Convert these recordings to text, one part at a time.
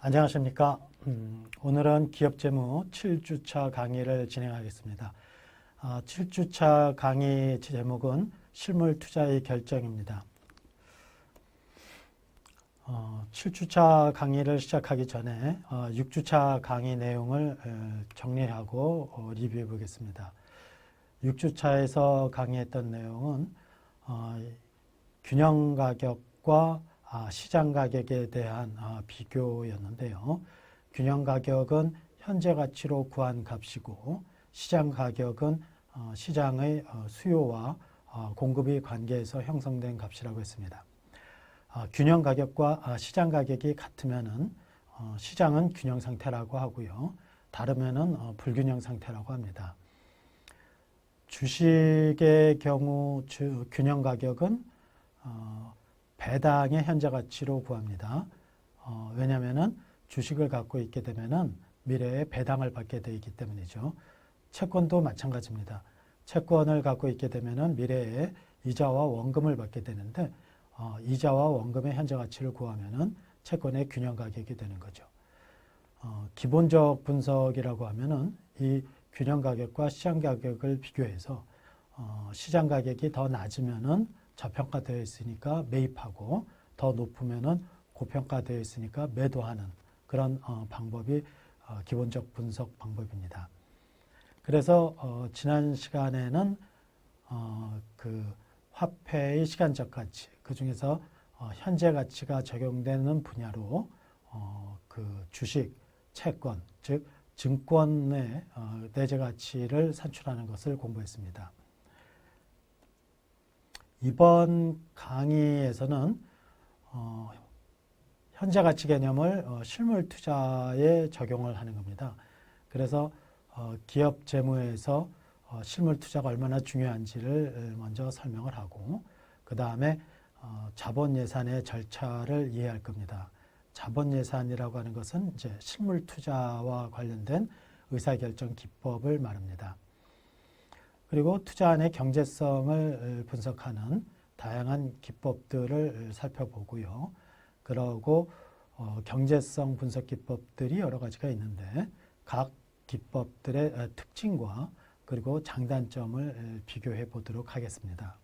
안녕하십니까. 오늘은 기업재무 7주차 강의를 진행하겠습니다. 7주차 강의 제목은 실물투자의 결정입니다. 7주차 강의를 시작하기 전에 6주차 강의 내용을 정리하고 리뷰해 보겠습니다. 6주차에서 강의했던 내용은 균형가격과 시장 가격에 대한 비교였는데요. 균형 가격은 현재 가치로 구한 값이고 시장 가격은 시장의 수요와 공급의 관계에서 형성된 값이라고 했습니다. 균형 가격과 시장 가격이 같으면은 시장은 균형 상태라고 하고요. 다르면은 불균형 상태라고 합니다. 주식의 경우 균형 가격은 배당의 현재 가치로 구합니다. 왜냐하면 주식을 갖고 있게 되면 미래에 배당을 받게 되기 때문이죠. 채권도 마찬가지입니다. 채권을 갖고 있게 되면 미래에 이자와 원금을 받게 되는데 이자와 원금의 현재 가치를 구하면 채권의 균형 가격이 되는 거죠. 기본적 분석이라고 하면 이 균형 가격과 시장 가격을 비교해서 시장 가격이 더 낮으면 저평가되어 있으니까 매입하고 더 높으면 고평가되어 있으니까 매도하는 그런 방법이 기본적 분석 방법입니다. 그래서 지난 시간에는 그 화폐의 시간적 가치, 그 중에서 현재 가치가 적용되는 분야로 그 주식, 채권, 즉 증권의 내재 가치를 산출하는 것을 공부했습니다. 이번 강의에서는 현재 가치 개념을 실물 투자에 적용을 하는 겁니다. 그래서 기업 재무에서 실물 투자가 얼마나 중요한지를 먼저 설명을 하고 그 다음에 자본 예산의 절차를 이해할 겁니다. 자본 예산이라고 하는 것은 이제 실물 투자와 관련된 의사결정 기법을 말합니다. 그리고 투자안의 경제성을 분석하는 다양한 기법들을 살펴보고요. 그러고 경제성 분석 기법들이 여러 가지가 있는데 각 기법들의 특징과 그리고 장단점을 비교해 보도록 하겠습니다.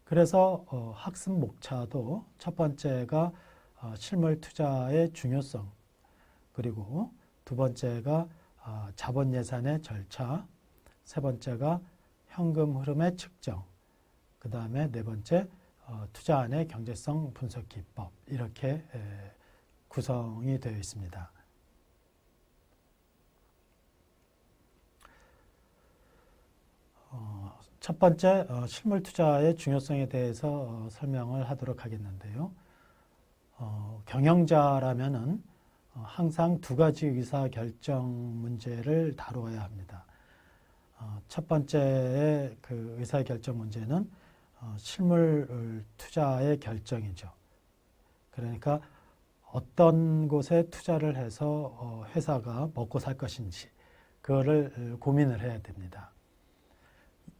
그래서 학습 목차도 첫 번째가 실물 투자의 중요성, 그리고 두 번째가 자본 예산의 절차, 세 번째가 현금 흐름의 측정, 그 다음에 네 번째 투자안의 경제성 분석 기법, 이렇게 구성이 되어 있습니다. 첫 번째 실물 투자의 중요성에 대해서 설명을 하도록 하겠는데요. 경영자라면은 항상 두 가지 의사결정 문제를 다루어야 합니다. 첫 번째의 그 의사결정 문제는 실물 투자의 결정이죠. 그러니까 어떤 곳에 투자를 해서 회사가 먹고 살 것인지 그거를 고민을 해야 됩니다.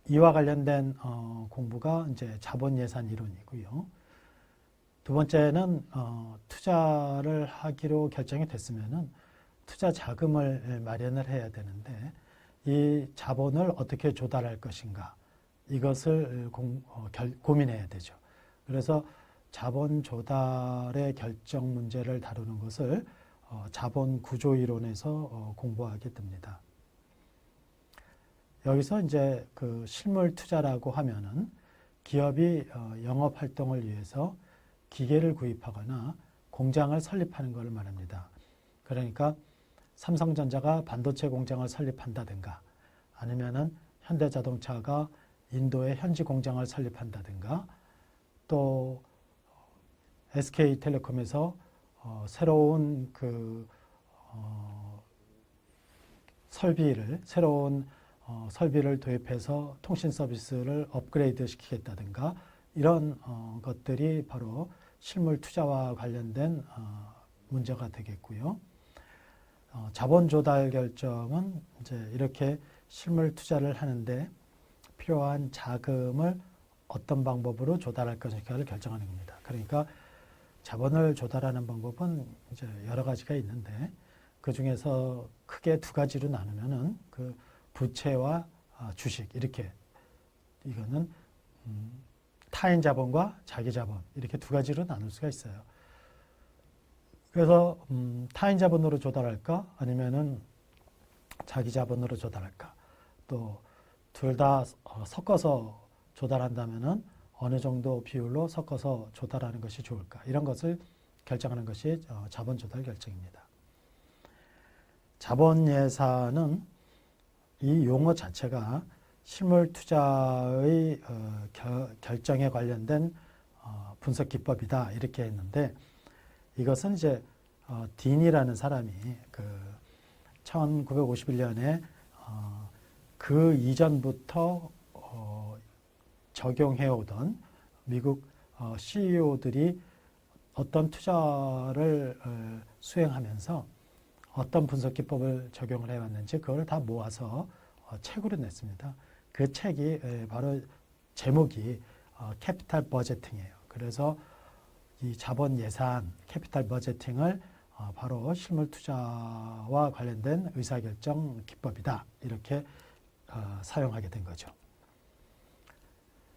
이와 관련된 공부가 이제 자본 예산 이론이고요. 두 번째는 투자를 하기로 결정이 됐으면은 투자 자금을 마련을 해야 되는데 이 자본을 어떻게 조달할 것인가 이것을 고민해야 되죠. 그래서 자본 조달의 결정 문제를 다루는 것을 자본 구조 이론에서 공부하게 됩니다. 여기서 이제 그 실물 투자라고 하면은 기업이 영업 활동을 위해서 기계를 구입하거나 공장을 설립하는 것을 말합니다. 그러니까 삼성전자가 반도체 공장을 설립한다든가 아니면은 현대자동차가 인도에 현지 공장을 설립한다든가 또 SK텔레콤에서 새로운 그 새로운 설비를 도입해서 통신 서비스를 업그레이드 시키겠다든가 이런 것들이 바로 실물 투자와 관련된 문제가 되겠고요. 자본 조달 결정은 이제 이렇게 실물 투자를 하는데 필요한 자금을 어떤 방법으로 조달할 것인가를 결정하는 겁니다. 그러니까 자본을 조달하는 방법은 이제 여러 가지가 있는데 그 중에서 크게 두 가지로 나누면은 그 부채와 주식 이렇게 이거는 타인 자본과 자기 자본 이렇게 두 가지로 나눌 수가 있어요. 그래서 타인 자본으로 조달할까 아니면은 자기 자본으로 조달할까 또 둘 다 섞어서 조달한다면은 어느 정도 비율로 섞어서 조달하는 것이 좋을까 이런 것을 결정하는 것이 자본 조달 결정입니다. 자본 예산은 이 용어 자체가 실물 투자의 결정에 관련된 분석 기법이다 이렇게 했는데 이것은 이제 딘이라는 사람이 그 1951년에 그 이전부터 적용해 오던 미국 CEO들이 어떤 투자를 수행하면서 어떤 분석 기법을 적용을 해왔는지 그걸 다 모아서 책으로 냈습니다. 그 책이 바로 제목이 캐피탈 버제팅이에요. 그래서 이 자본 예산, 캐피탈 버제팅을 바로 실물 투자와 관련된 의사결정 기법이다. 이렇게 사용하게 된 거죠.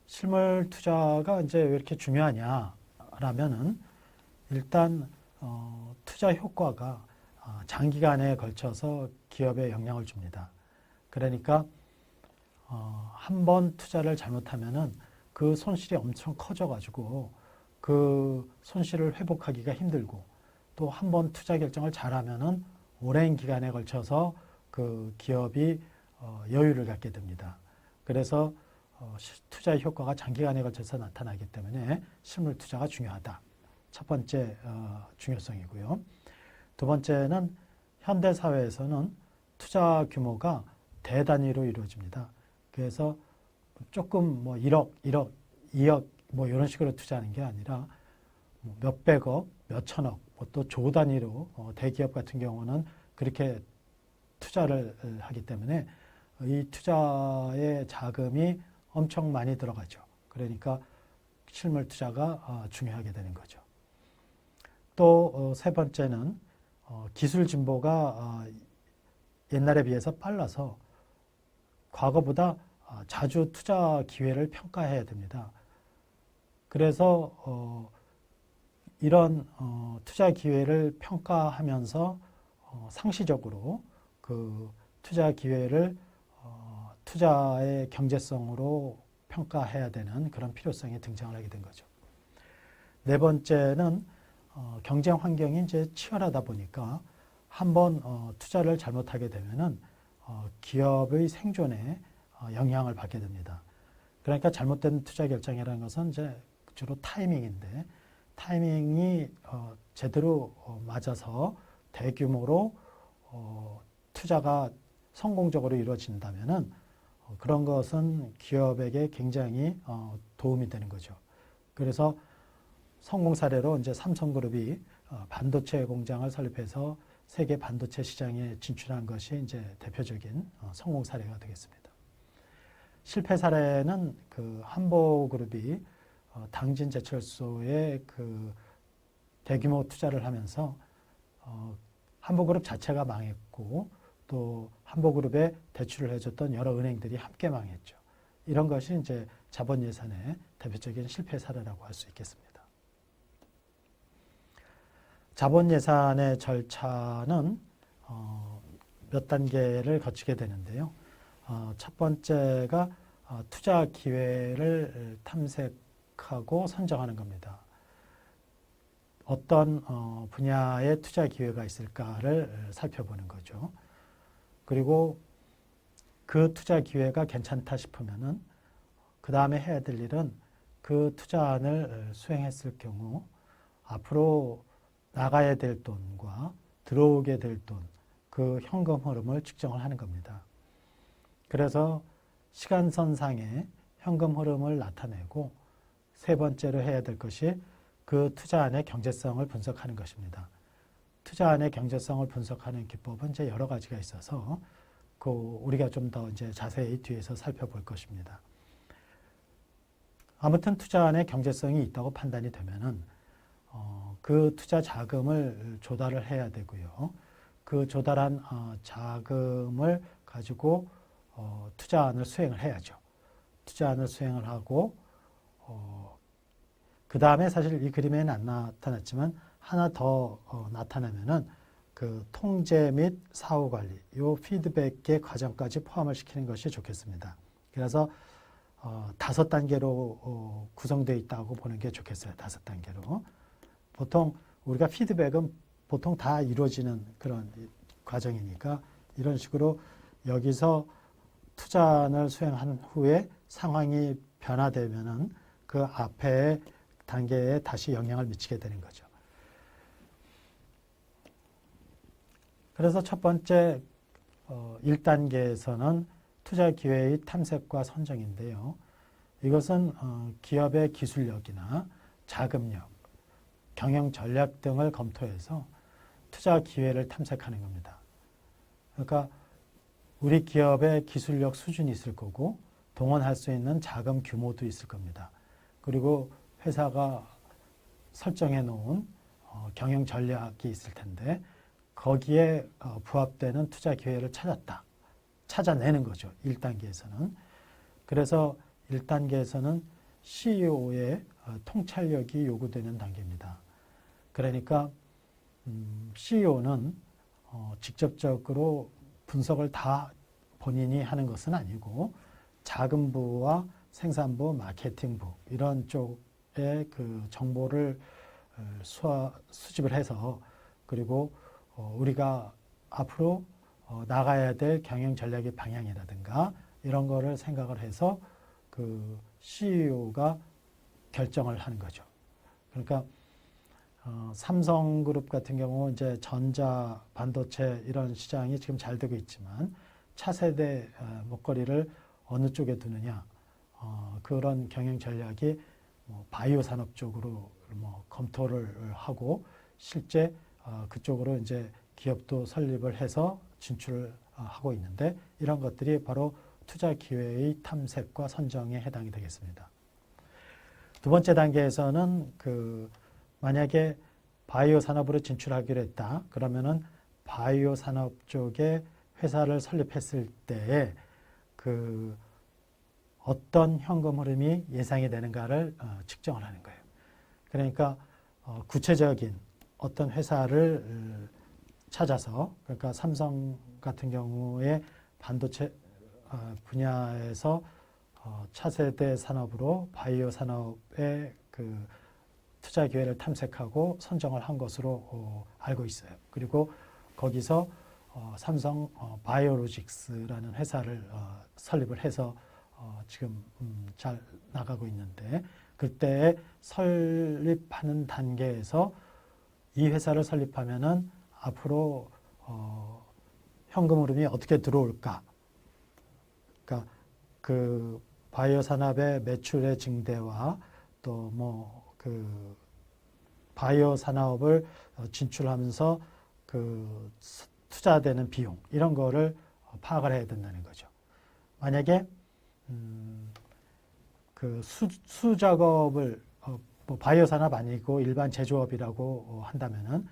실물 투자가 이제 왜 이렇게 중요하냐라면은 일단 투자 효과가 장기간에 걸쳐서 기업에 영향을 줍니다. 그러니까 한 번 투자를 잘못하면은 그 손실이 엄청 커져가지고 그 손실을 회복하기가 힘들고 또 한 번 투자 결정을 잘하면은 오랜 기간에 걸쳐서 그 기업이 여유를 갖게 됩니다. 그래서 투자의 효과가 장기간에 걸쳐서 나타나기 때문에 실물 투자가 중요하다. 첫 번째 중요성이고요. 두 번째는 현대 사회에서는 투자 규모가 대단위로 이루어집니다. 그래서 조금 뭐 1억, 2억 뭐 이런 식으로 투자하는 게 아니라 몇백억, 몇천억, 또 조 단위로 대기업 같은 경우는 그렇게 투자를 하기 때문에 이 투자의 자금이 엄청 많이 들어가죠. 그러니까 실물 투자가 중요하게 되는 거죠. 또 세 번째는 기술 진보가 옛날에 비해서 빨라서 과거보다 자주 투자 기회를 평가해야 됩니다. 그래서 이런 투자 기회를 평가하면서 상시적으로 그 투자 기회를 투자의 경제성으로 평가해야 되는 그런 필요성이 등장을 하게 된 거죠. 네 번째는 경쟁 환경이 이제 치열하다 보니까 한번 투자를 잘못하게 되면은 기업의 생존에 영향을 받게 됩니다. 그러니까 잘못된 투자 결정이라는 것은 이제 주로 타이밍인데 타이밍이 제대로 맞아서 대규모로 투자가 성공적으로 이루어진다면은 그런 것은 기업에게 굉장히 도움이 되는 거죠. 그래서 성공 사례로 이제 삼성그룹이 반도체 공장을 설립해서 세계 반도체 시장에 진출한 것이 이제 대표적인 성공 사례가 되겠습니다. 실패 사례는 그 한보그룹이 당진 제철소에 그 대규모 투자를 하면서 한보그룹 자체가 망했고 또 한보그룹에 대출을 해줬던 여러 은행들이 함께 망했죠. 이런 것이 이제 자본 예산의 대표적인 실패 사례라고 할 수 있겠습니다. 자본 예산의 절차는 몇 단계를 거치게 되는데요. 첫 번째가 투자 기회를 탐색하고 선정하는 겁니다. 어떤 분야에 투자 기회가 있을까를 살펴보는 거죠. 그리고 그 투자 기회가 괜찮다 싶으면은 그 다음에 해야 될 일은 그 투자안을 수행했을 경우 앞으로 나가야 될 돈과 들어오게 될 돈, 그 현금 흐름을 측정을 하는 겁니다. 그래서 시간선상에 현금 흐름을 나타내고 세 번째로 해야 될 것이 그 투자안의 경제성을 분석하는 것입니다. 투자안의 경제성을 분석하는 기법은 이제 여러 가지가 있어서 그 우리가 좀 더 이제 자세히 뒤에서 살펴볼 것입니다. 아무튼 투자안의 경제성이 있다고 판단이 되면은 그 투자 자금을 조달을 해야 되고요. 그 조달한 자금을 가지고 투자안을 수행을 해야죠. 투자안을 수행을 하고 그 다음에 사실 이 그림에는 안 나타났지만 하나 더 나타나면은 그 통제 및 사후 관리, 요 피드백의 과정까지 포함을 시키는 것이 좋겠습니다. 그래서 5단계로 구성되어 있다고 보는 게 좋겠어요. 5단계로. 보통 우리가 피드백은 보통 다 이루어지는 그런 과정이니까 이런 식으로 여기서 투자안을 수행한 후에 상황이 변화되면은 그 앞에 단계에 다시 영향을 미치게 되는 거죠. 그래서 첫 번째 1단계에서는 투자 기회의 탐색과 선정인데요. 이것은 기업의 기술력이나 자금력, 경영 전략 등을 검토해서 투자 기회를 탐색하는 겁니다. 그러니까 우리 기업의 기술력 수준이 있을 거고 동원할 수 있는 자금 규모도 있을 겁니다. 그리고 회사가 설정해 놓은 경영 전략이 있을 텐데 거기에 부합되는 투자 기회를 찾아내는 거죠. 1단계에서는. 그래서 1단계에서는 CEO의 통찰력이 요구되는 단계입니다. 그러니까 CEO는 직접적으로 분석을 다 본인이 하는 것은 아니고 자금부와 생산부, 마케팅부 이런 쪽의 그 정보를 수집을 해서 그리고 우리가 앞으로 나가야 될 경영 전략의 방향이라든가 이런 거를 생각을 해서 그 CEO가 결정을 하는 거죠. 그러니까 삼성그룹 같은 경우 이제 전자 반도체 이런 시장이 지금 잘 되고 있지만 차세대 먹거리를 어느 쪽에 두느냐 그런 경영 전략이 바이오 산업 쪽으로 검토를 하고 실제 그쪽으로 이제 기업도 설립을 해서 진출을 하고 있는데 이런 것들이 바로 투자 기회의 탐색과 선정에 해당이 되겠습니다. 두 번째 단계에서는 만약에 바이오 산업으로 진출하기로 했다. 그러면은 바이오 산업 쪽에 회사를 설립했을 때에 어떤 현금 흐름이 예상이 되는가를 측정을 하는 거예요. 그러니까 구체적인 어떤 회사를 찾아서 그러니까 삼성 같은 경우에 반도체 분야에서 차세대 산업으로 바이오 산업의 투자 기회를 탐색하고 선정을 한 것으로 알고 있어요. 그리고 거기서 삼성 바이오로직스라는 회사를 설립을 해서 지금 잘 나가고 있는데 그때 설립하는 단계에서 이 회사를 설립하면은 앞으로 현금 흐름이 어떻게 들어올까? 그러니까 그 바이오 산업의 매출의 증대와 또 바이오 산업을 진출하면서 투자되는 비용 이런 거를 파악을 해야 된다는 거죠. 만약에 수작업을 바이오 산업 아니고 일반 제조업이라고 한다면은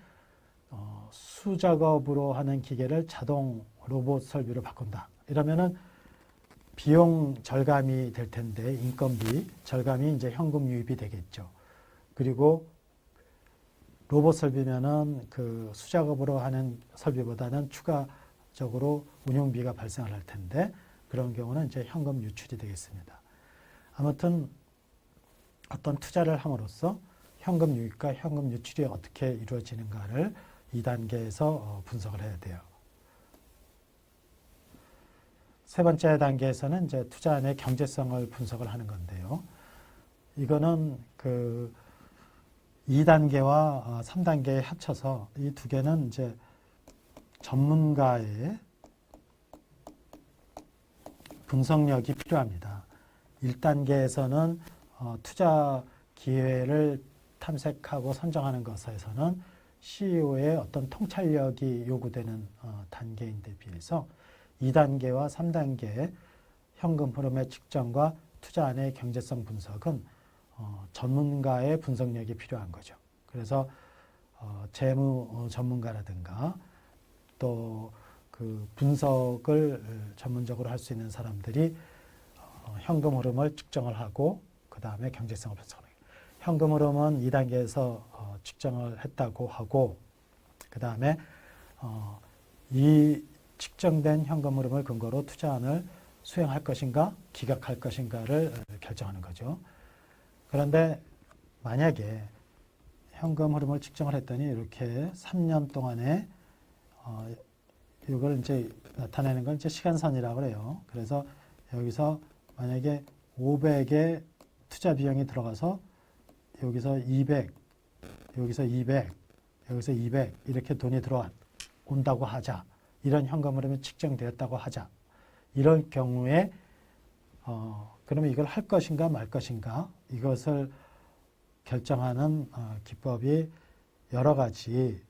수작업으로 하는 기계를 자동 로봇 설비로 바꾼다. 이러면은 비용 절감이 될 텐데 인건비 절감이 이제 현금 유입이 되겠죠. 그리고 로봇 설비면은 수작업으로 하는 설비보다는 추가적으로 운영비가 발생을 할 텐데 그런 경우는 이제 현금 유출이 되겠습니다. 아무튼 어떤 투자를 함으로써 현금 유입과 현금 유출이 어떻게 이루어지는가를 2단계에서 분석을 해야 돼요. 세 번째 단계에서는 이제 투자안의 경제성을 분석을 하는 건데요. 이거는 2단계와 3단계에 합쳐서 이 두 개는 이제 전문가의 분석력이 필요합니다. 1단계에서는 투자 기회를 탐색하고 선정하는 것에서는 CEO의 어떤 통찰력이 요구되는 단계인데 비해서 2단계와 3단계의 현금 흐름의 측정과 투자안의 경제성 분석은 전문가의 분석력이 필요한 거죠. 그래서 재무 전문가라든가 또 그 분석을 전문적으로 할 수 있는 사람들이 현금 흐름을 측정을 하고 그 다음에 경제성을 분석하는 거예요. 현금 흐름은 2단계에서 측정을 했다고 하고 그 다음에 이 측정된 현금 흐름을 근거로 투자안을 수행할 것인가 기각할 것인가를 결정하는 거죠. 그런데 만약에 현금 흐름을 측정을 했더니 이렇게 3년 동안에 이걸 이제 나타내는 건 이제 시간선이라고 그래요. 그래서 여기서 만약에 500의 투자 비용이 들어가서 여기서 200, 여기서 200, 여기서 200 이렇게 돈이 들어온다고 하자. 이런 현금 흐름이 측정되었다고 하자. 이런 경우에 그러면 이걸 할 것인가 말 것인가 이것을 결정하는 기법이 여러 가지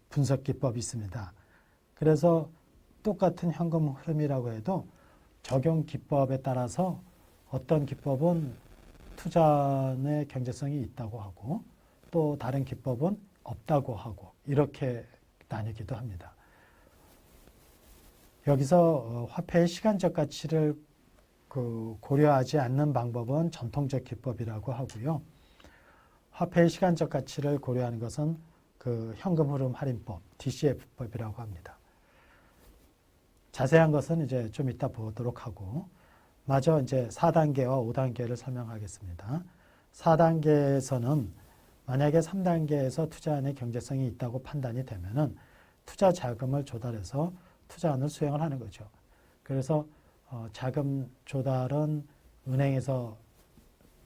분석 기법이 있습니다. 그래서 똑같은 현금 흐름이라고 해도 적용 기법에 따라서 어떤 기법은 투자의 경제성이 있다고 하고 또 다른 기법은 없다고 하고 이렇게 나뉘기도 합니다. 여기서 화폐의 시간적 가치를 고려하지 않는 방법은 전통적 기법이라고 하고요. 화폐의 시간적 가치를 고려하는 것은 그 현금 흐름 할인법, DCF법이라고 합니다. 자세한 것은 이제 좀 이따 보도록 하고, 마저 이제 4단계와 5단계를 설명하겠습니다. 4단계에서는 만약에 3단계에서 투자안의 경제성이 있다고 판단이 되면은 투자 자금을 조달해서 투자안을 수행을 하는 거죠. 그래서 자금 조달은 은행에서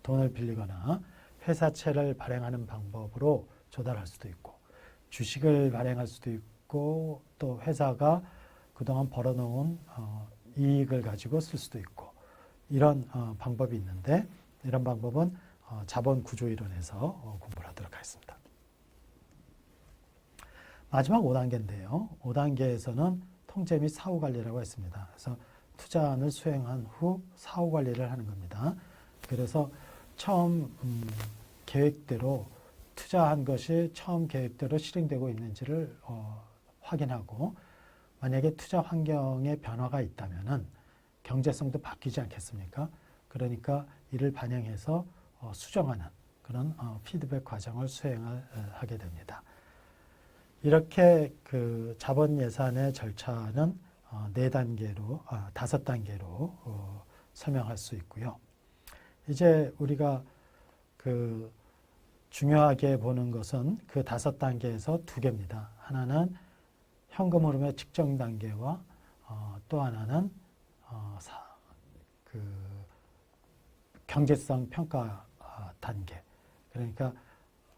돈을 빌리거나 회사채를 발행하는 방법으로 조달할 수도 있고 주식을 발행할 수도 있고 또 회사가 그동안 벌어놓은 이익을 가지고 쓸 수도 있고 이런 방법이 있는데 이런 방법은 자본 구조이론에서 공부를 하도록 하겠습니다. 마지막 5단계인데요. 5단계에서는 통제 및 사후 관리라고 했습니다. 그래서 투자안을 수행한 후 사후 관리를 하는 겁니다. 그래서 처음 계획대로 투자한 것이 처음 계획대로 실행되고 있는지를 확인하고 만약에 투자 환경에 변화가 있다면은 경제성도 바뀌지 않겠습니까? 그러니까 이를 반영해서 수정하는 그런 피드백 과정을 수행을 하게 됩니다. 이렇게 그 자본 예산의 절차는 4단계로, 5단계로 설명할 수 있고요. 이제 우리가 그 중요하게 보는 것은 그 5단계에서 2개입니다. 하나는 현금 흐름의 측정 단계와 또 하나는 그 경제성 평가 단계. 그러니까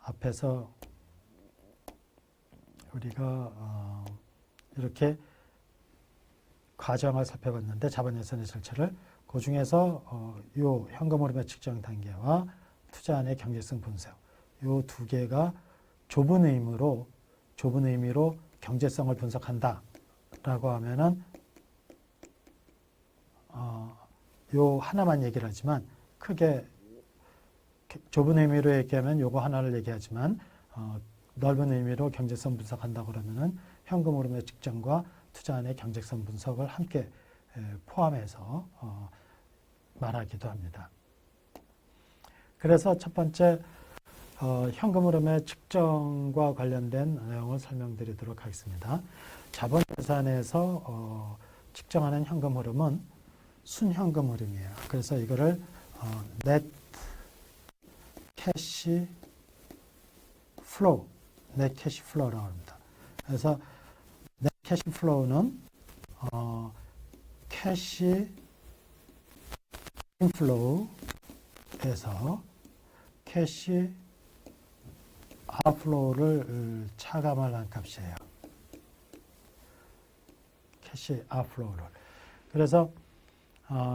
앞에서 우리가 이렇게 과정을 살펴봤는데 자본 예산의 절차를 그 중에서 요 현금 흐름의 측정 단계와 투자안의 경제성 분석 요 2개가 좁은 의미로 경제성을 분석한다라고 하면은 요 하나만 얘기를 하지만 크게 좁은 의미로 얘기하면 요거 하나를 얘기하지만 넓은 의미로 경제성 분석한다고 그러면은 현금 흐름의 측정과 투자안의 경제성 분석을 함께 포함해서 말하기도 합니다. 그래서 첫 번째 현금 흐름의 측정과 관련된 내용을 설명드리도록 하겠습니다. 자본 예산에서 측정하는 현금 흐름은 순현금 흐름이에요. 그래서 이거를 net cash flow라고 합니다. 그래서 net cash flow는 cash inflow에서 cash outflow를 차감한 값이에요. 캐시 outflow를. 그래서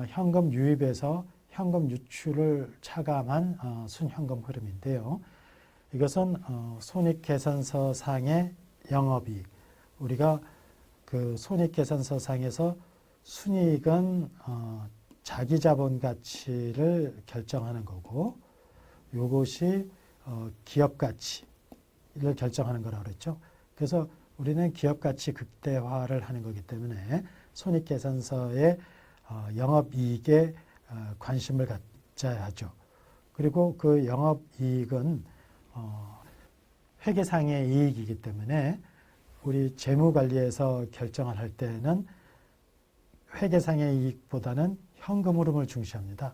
현금 유입에서 현금 유출을 차감한 순현금 흐름인데요. 이것은 손익계산서상의 영업이익. 우리가 그 손익계산서상에서 순이익은 자기 자본 가치를 결정하는 거고, 요것이 기업 가치, 이를 결정하는 거라고 그랬죠. 그래서 우리는 기업 가치 극대화를 하는 거기 때문에 손익계산서의 영업이익에 관심을 갖자야 하죠. 그리고 그 영업이익은 회계상의 이익이기 때문에 우리 재무관리에서 결정을 할 때는 회계상의 이익보다는 현금 흐름을 중시합니다.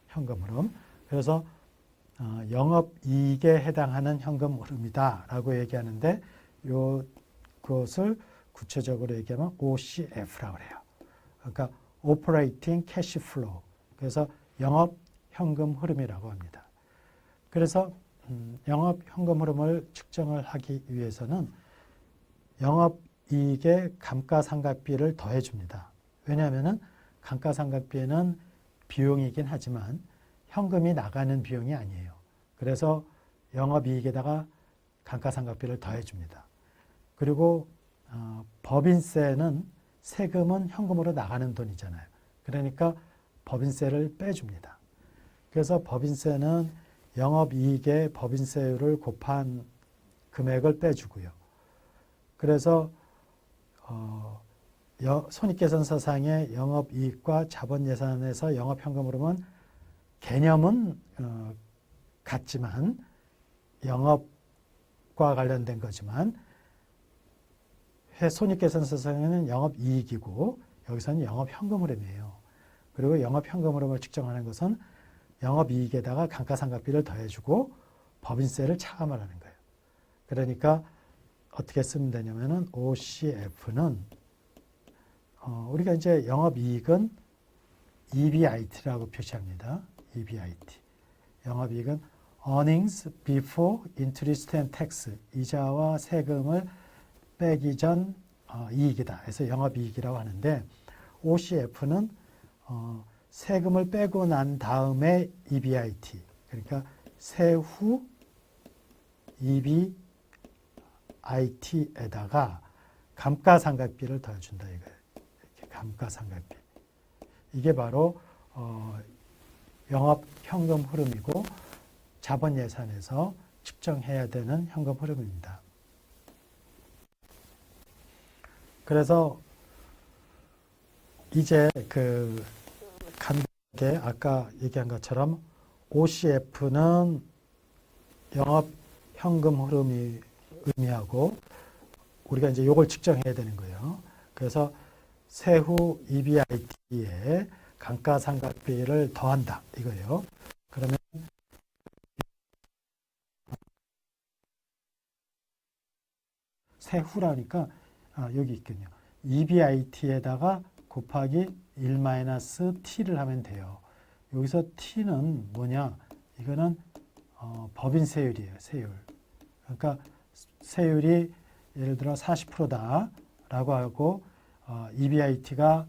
현금 흐름. 그래서 영업이익에 해당하는 현금 흐름이다라고 얘기하는데 그것을 구체적으로 얘기하면 OCF라고 그래요. 그러니까 Operating Cash Flow. 그래서 영업 현금 흐름이라고 합니다. 그래서 영업 현금 흐름을 측정을 하기 위해서는 영업이익에 감가상각비를 더해줍니다. 왜냐하면 감가상각비는 비용이긴 하지만 현금이 나가는 비용이 아니에요. 그래서 영업이익에다가 감가상각비를 더해줍니다. 그리고 법인세는 세금은 현금으로 나가는 돈이잖아요. 그러니까 법인세를 빼줍니다. 그래서 법인세는 영업이익의 법인세율을 곱한 금액을 빼주고요. 그래서 손익계산서상의 영업이익과 자본예산에서 영업현금 흐름은 개념은 같지만 영업과 관련된 거지만 손익계산서상에는 영업이익이고 여기서는 영업현금 흐름이에요. 그리고 영업현금 흐름을 측정하는 것은 영업이익에다가 감가상각비를 더해주고 법인세를 차감을 하는 거예요. 그러니까 어떻게 쓰면 되냐면은 OCF는 우리가 이제 영업이익은 EBIT라고 표시합니다. EBIT. 영업이익은 Earnings Before Interest and Tax. 이자와 세금을 빼기 전 이익이다. 그래서 영업이익이라고 하는데 OCF는 세금을 빼고 난 다음에 EBIT. 그러니까 세후 EBIT에다가 감가상각비를 더해준다 이거예요. 이렇게 감가상각비. 이게 바로 영업 현금 흐름이고 자본 예산에서 측정해야 되는 현금 흐름입니다. 그래서 이제 그 간단하게 아까 얘기한 것처럼 OCF는 영업 현금 흐름이 의미하고 우리가 이제 요걸 측정해야 되는 거예요. 그래서 세후 EBIT에 감가상각비를 더한다 이거예요. 그러면 세후라니까 여기 있군요. EBIT에다가 곱하기 1-T를 하면 돼요. 여기서 T는 뭐냐? 이거는 법인세율이에요. 세율. 그러니까 세율이 예를 들어 40%다 라고 하고 EBIT가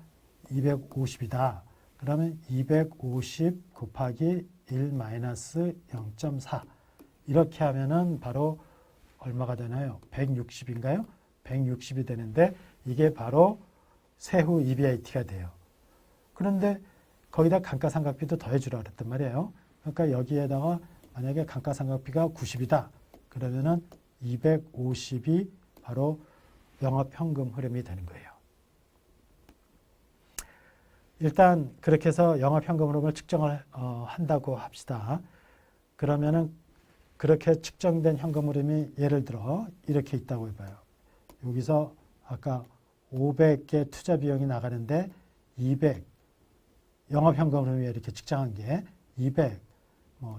250이다. 그러면 250 곱하기 1-0.4 이렇게 하면은 바로 얼마가 되나요? 160인가요? 160이 되는데 이게 바로 세후 EBIT가 돼요. 그런데 거기다 감가상각비도 더해주라 그랬단 말이에요. 그러니까 여기에다가 만약에 감가상각비가 90이다. 그러면은 250이 바로 영업현금 흐름이 되는 거예요. 일단 그렇게 해서 영업현금 흐름을 측정을 한다고 합시다. 그러면은 그렇게 측정된 현금 흐름이 예를 들어 이렇게 있다고 해봐요. 여기서 아까 500개 투자 비용이 나가는데 200 영업현금 흐름이 이렇게 측정한 게 200,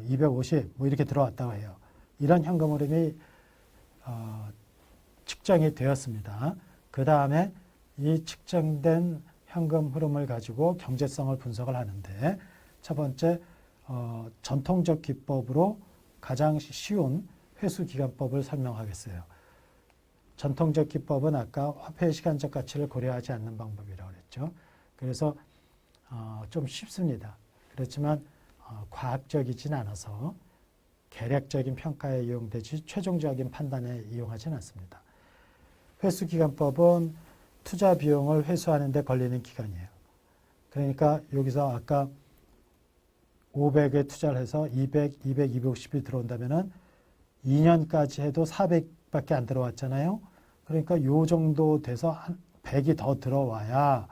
250 이렇게 들어왔다고 해요. 이런 현금 흐름이 측정이 되었습니다. 그 다음에 이 측정된 현금 흐름을 가지고 경제성을 분석을 하는데 첫 번째 전통적 기법으로 가장 쉬운 회수기간법을 설명하겠어요. 전통적 기법은 아까 화폐의 시간적 가치를 고려하지 않는 방법이라고 그랬죠. 그래서 좀 쉽습니다. 그렇지만 과학적이진 않아서 계략적인 평가에 이용되지 최종적인 판단에 이용하지는 않습니다. 회수기간법은 투자 비용을 회수하는 데 걸리는 기간이에요. 그러니까 여기서 아까 500에 투자를 해서 200, 200, 250이 들어온다면은 2년까지 해도 400밖에 안 들어왔잖아요. 그러니까 요 정도 돼서 한 100이 더 들어와야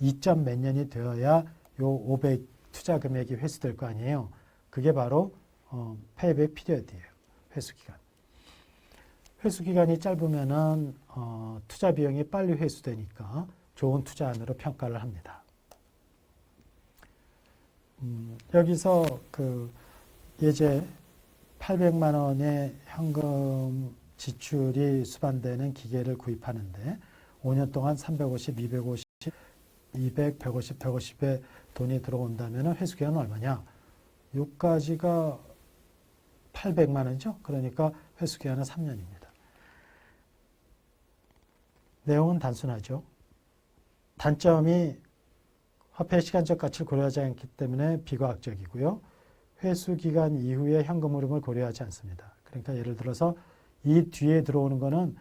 2점 몇 년이 되어야 요 500 투자 금액이 회수될 거 아니에요. 그게 바로 페이백 피리어드예요. 회수 기간. 회수 기간이 짧으면은 투자 비용이 빨리 회수되니까 좋은 투자안으로 평가를 합니다. 여기서 그 예제 800만 원의 현금 지출이 수반되는 기계를 구입하는데 5년 동안 350, 250, 200, 150, 150의 돈이 들어온다면 회수기간은 얼마냐? 요까지가 800만 원이죠. 그러니까 회수기간은 3년입니다. 내용은 단순하죠. 단점이 화폐의 시간적 가치를 고려하지 않기 때문에 비과학적이고요. 회수기간 이후에 현금 흐름을 고려하지 않습니다. 그러니까 예를 들어서 이 뒤에 들어오는 거는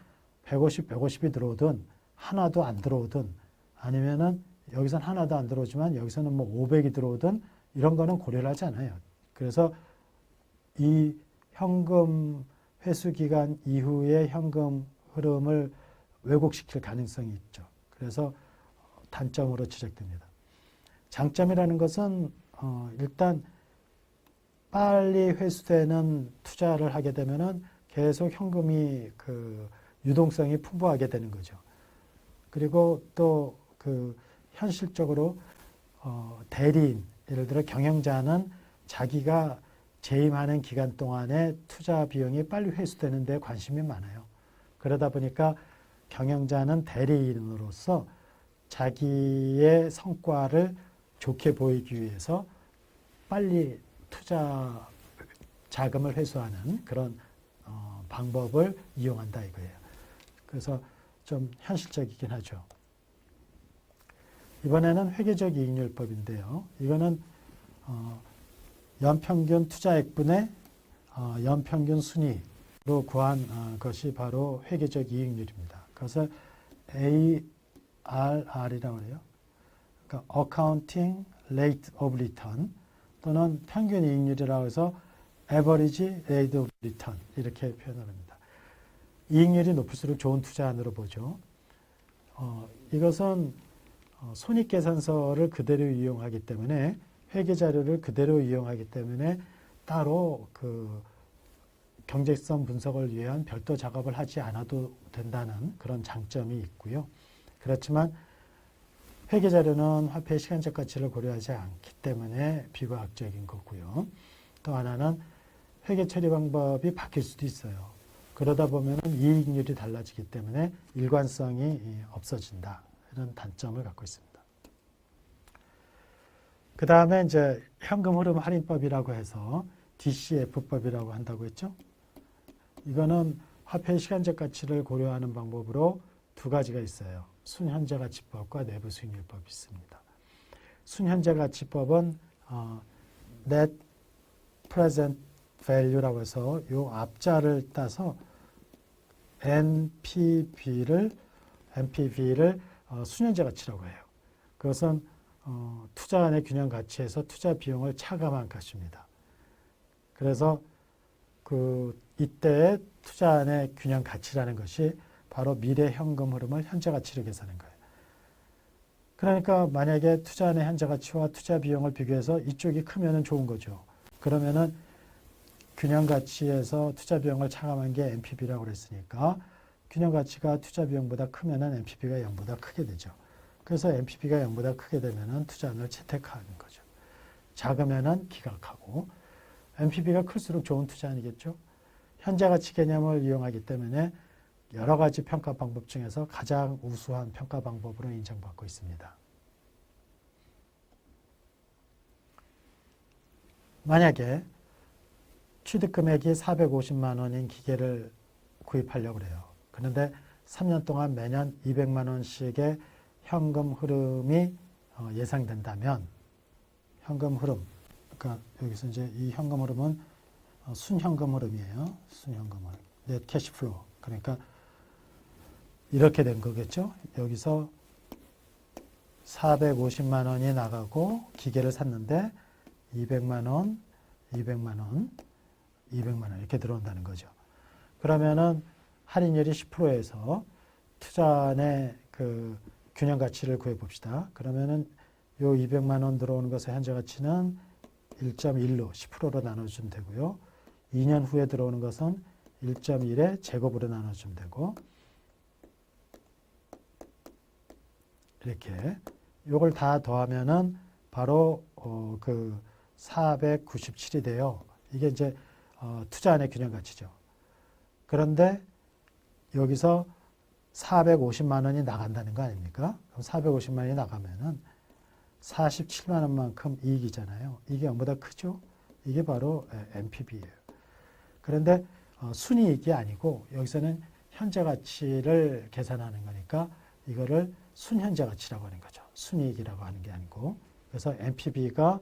150, 150이 들어오든 하나도 안 들어오든 아니면은 여기선 하나도 안 들어오지만 여기서는 뭐 500이 들어오든 이런 거는 고려를 하지 않아요. 그래서 이 현금 회수기간 이후의 현금 흐름을 왜곡시킬 가능성이 있죠. 그래서 단점으로 지적됩니다. 장점이라는 것은 일단 빨리 회수되는 투자를 하게 되면은 계속 현금이 그 유동성이 풍부하게 되는 거죠. 그리고 또 그 현실적으로 대리인, 예를 들어 경영자는 자기가 재임하는 기간 동안에 투자 비용이 빨리 회수되는 데 관심이 많아요. 그러다 보니까 경영자는 대리인으로서 자기의 성과를 좋게 보이기 위해서 빨리 투자 자금을 회수하는 그런 방법을 이용한다 이거예요. 그래서 좀 현실적이긴 하죠. 이번에는 회계적 이익률법인데요. 이거는 연평균 투자액분의 연평균 순위로 구한 것이 바로 회계적 이익률입니다. 그것을 ARR이라고 해요. 그러니까 Accounting Rate of Return 또는 평균 이익률이라고 해서 Average Rate of Return 이렇게 표현을 합니다. 이익률이 높을수록 좋은 투자안으로 보죠. 이것은 손익계산서를 그대로 이용하기 때문에 회계자료를 그대로 이용하기 때문에 따로 그 경제성 분석을 위한 별도 작업을 하지 않아도 된다는 그런 장점이 있고요. 그렇지만 회계자료는 화폐의 시간적 가치를 고려하지 않기 때문에 비과학적인 거고요. 또 하나는 회계 처리 방법이 바뀔 수도 있어요. 그러다 보면 이익률이 달라지기 때문에 일관성이 없어진다. 이런 단점을 갖고 있습니다. 그 다음에 이제 현금 흐름 할인법이라고 해서 DCF법이라고 한다고 했죠. 이거는 화폐의 시간적 가치를 고려하는 방법으로 두 가지가 있어요. 순현재가치법과 내부 수익률법이 있습니다. 순현재가치법은 Net Present Value라고 해서 요 앞자를 따서 NPV를 순현재 가치라고 해요. 그것은 투자안의 균형 가치에서 투자 비용을 차감한 값입니다. 그래서 이때의 투자안의 균형 가치라는 것이 바로 미래 현금 흐름을 현재 가치로 계산하는 거예요. 그러니까 만약에 투자안의 현재 가치와 투자 비용을 비교해서 이쪽이 크면은 좋은 거죠. 그러면은 균형 가치에서 투자 비용을 차감한 게 NPV라고 그랬으니까 균형 가치가 투자 비용보다 크면은 NPV가 0보다 크게 되죠. 그래서 NPV가 0보다 크게 되면은 투자안을 채택하는 거죠. 작으면은 기각하고 NPV가 클수록 좋은 투자안이겠죠. 현재 가치 개념을 이용하기 때문에 여러 가지 평가 방법 중에서 가장 우수한 평가 방법으로 인정받고 있습니다. 만약에 취득 금액이 450만 원인 기계를 구입하려고 그래요. 그런데 3년 동안 매년 200만 원씩의 현금 흐름이 예상된다면 현금 흐름, 그러니까 여기서 이제 이 현금 흐름은 순현금 흐름이에요. 순현금 흐름. 넷 캐시 플로우. 그러니까 이렇게 된 거겠죠. 여기서 450만 원이 나가고 기계를 샀는데 200만 원, 200만 원, 200만 원 이렇게 들어온다는 거죠. 그러면은 할인율이 10%에서 투자안의 그 균형 가치를 구해 봅시다. 그러면은 요 200만 원 들어오는 것의 현재 가치는 1.1로 10%로 나눠주면 되고요. 2년 후에 들어오는 것은 1.1의 제곱으로 나눠주면 되고, 이렇게 요걸 다 더하면은 바로 그 497이 돼요. 이게 이제 투자안의 균형 가치죠. 그런데 여기서 450만 원이 나간다는 거 아닙니까? 그럼 450만 원이 나가면은 47만 원만큼 이익이잖아요. 이게 0보다 크죠? 이게 바로 NPV예요. 그런데 순이익이 아니고 여기서는 현재 가치를 계산하는 거니까 이거를 순현재 가치라고 하는 거죠. 순이익이라고 하는 게 아니고. 그래서 NPV가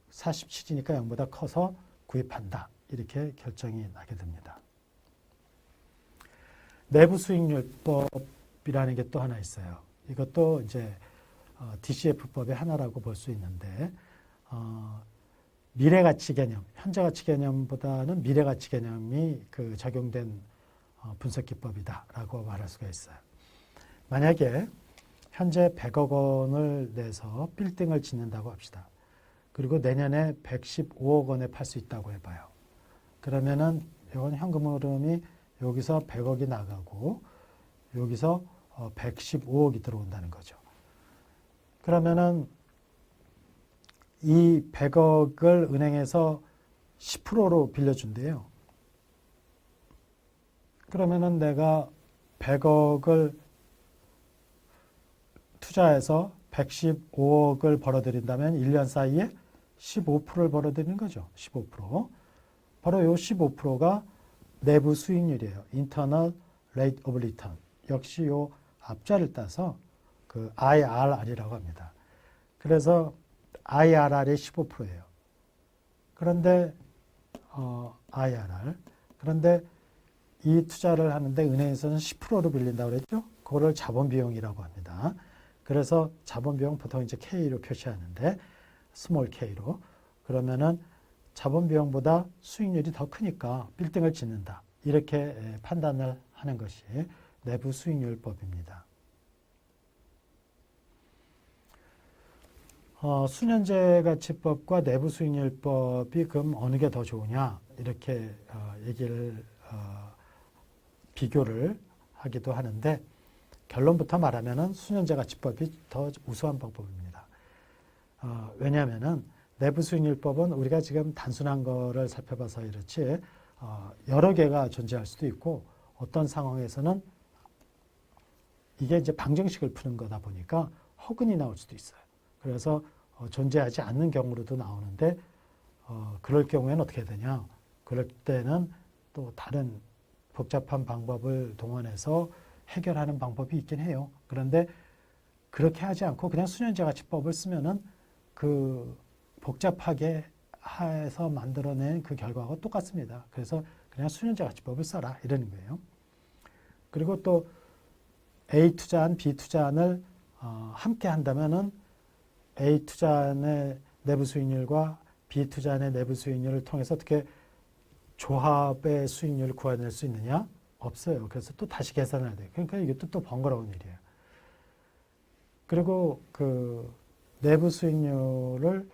47이니까 0보다 커서 구입한다. 이렇게 결정이 나게 됩니다. 내부 수익률법이라는 게 또 하나 있어요. 이것도 이제 DCF법의 하나라고 볼 수 있는데, 미래가치 개념, 현재가치 개념보다는 미래가치 개념이 그 적용된 분석기법이다라고 말할 수가 있어요. 만약에 현재 100억 원을 내서 빌딩을 짓는다고 합시다. 그리고 내년에 115억 원에 팔 수 있다고 해봐요. 그러면은 이건 현금 흐름이 여기서 100억이 나가고 여기서 115억이 들어온다는 거죠. 그러면은 이 100억을 은행에서 10%로 빌려준대요. 그러면은 내가 100억을 투자해서 115억을 벌어들인다면 1년 사이에 15%를 벌어들이는 거죠. 15%. 바로 이 15%가 내부 수익률이에요. Internal Rate of Return. 역시 이 앞자를 따서 그 IRR이라고 합니다. 그래서 IRR이 15%예요. 그런데 IRR. 그런데 이 투자를 하는데 은행에서는 10%로 빌린다고 그랬죠? 그거를 자본 비용이라고 합니다. 그래서 자본 비용 보통 이제 K로 표시하는데 스몰 K로. 그러면은 자본 비용보다 수익률이 더 크니까 빌딩을 짓는다. 이렇게 판단을 하는 것이 내부 수익률법입니다. 순현재 가치법과 내부 수익률법이 그럼 어느 게 더 좋으냐 이렇게 얘기를 비교를 하기도 하는데 결론부터 말하면은 순현재 가치법이 더 우수한 방법입니다. 왜냐하면은 내부 수익률법은 우리가 지금 단순한 거를 살펴봐서 이렇지 여러 개가 존재할 수도 있고 어떤 상황에서는 이게 이제 방정식을 푸는 거다 보니까 허근이 나올 수도 있어요. 그래서 존재하지 않는 경우로도 나오는데 그럴 경우에는 어떻게 되냐? 그럴 때는 또 다른 복잡한 방법을 동원해서 해결하는 방법이 있긴 해요. 그런데 그렇게 하지 않고 그냥 순현재 가치법을 쓰면은 그 복잡하게 해서 만들어낸 그 결과가 똑같습니다. 그래서 그냥 순현재 가치법을 써라 이러는 거예요. 그리고 또 A 투자안, B 투자안을 함께 한다면은 A 투자안의 내부 수익률과 B 투자안의 내부 수익률을 통해서 어떻게 조합의 수익률을 구해낼 수 있느냐? 없어요. 그래서 또 다시 계산해야 돼요. 그러니까 이것도 또 번거로운 일이에요. 그리고 그 내부 수익률을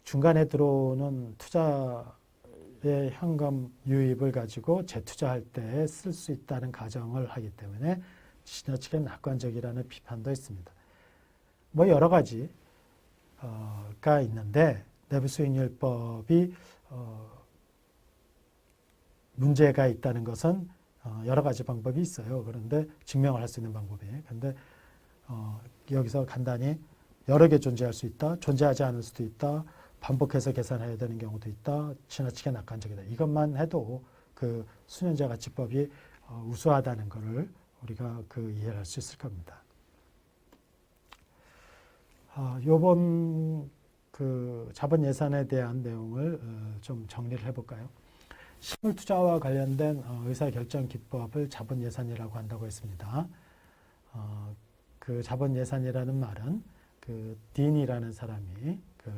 중간에 들어오는 투자의 현금 유입을 가지고 재투자할 때 쓸 수 있다는 가정을 하기 때문에 지나치게 낙관적이라는 비판도 있습니다. 뭐 여러 가지가 있는데 내부 수익률법이 문제가 있다는 것은 여러 가지 방법이 있어요. 그런데 증명을 할 수 있는 방법이. 그런데 여기서 간단히 여러 개 존재할 수 있다. 존재하지 않을 수도 있다. 반복해서 계산해야 되는 경우도 있다. 지나치게 낙관적이다. 이것만 해도 그 순현재 가치법이 우수하다는 것을 우리가 그 이해할 수 있을 겁니다. 요번 그 자본 예산에 대한 내용을 좀 정리를 해볼까요? 실물 투자와 관련된 의사결정 기법을 자본 예산이라고 한다고 했습니다. 그 자본 예산이라는 말은 그 딘이라는 사람이 그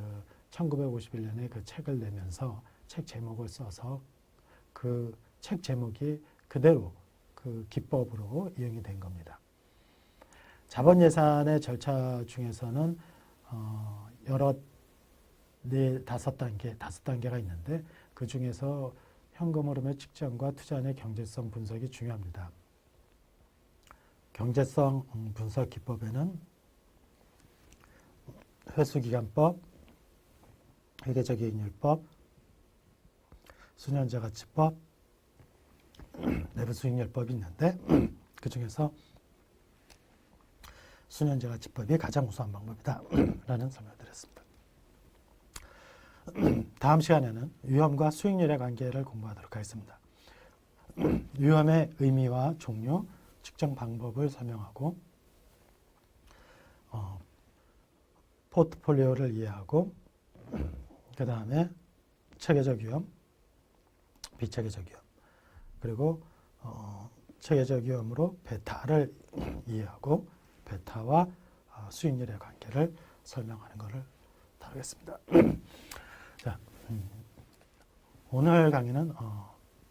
1951년에 그 책을 내면서 책 제목을 써서 그 책 제목이 그대로 그 기법으로 이용이 된 겁니다. 자본 예산의 절차 중에서는 여러 다섯 단계가 있는데 그 중에서 현금 흐름의 측정과 투자의 경제성 분석이 중요합니다. 경제성 분석 기법에는 회수기간법, 회계적 이익률법, 수년자가치법, 내부수익률법이 있는데 그 중에서 수년자가치법이 가장 우수한 방법이다 라는 설명을 드렸습니다. 다음 시간에는 위험과 수익률의 관계를 공부하도록 하겠습니다. 위험의 의미와 종류, 측정 방법을 설명하고 포트폴리오를 이해하고 그 다음에 체계적 위험, 비체계적 위험 그리고 체계적 위험으로 베타를 이해하고 베타와 수익률의 관계를 설명하는 것을 다루겠습니다. 자, 오늘 강의는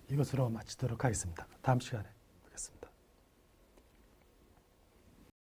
이것으로 마치도록 하겠습니다. 다음 시간에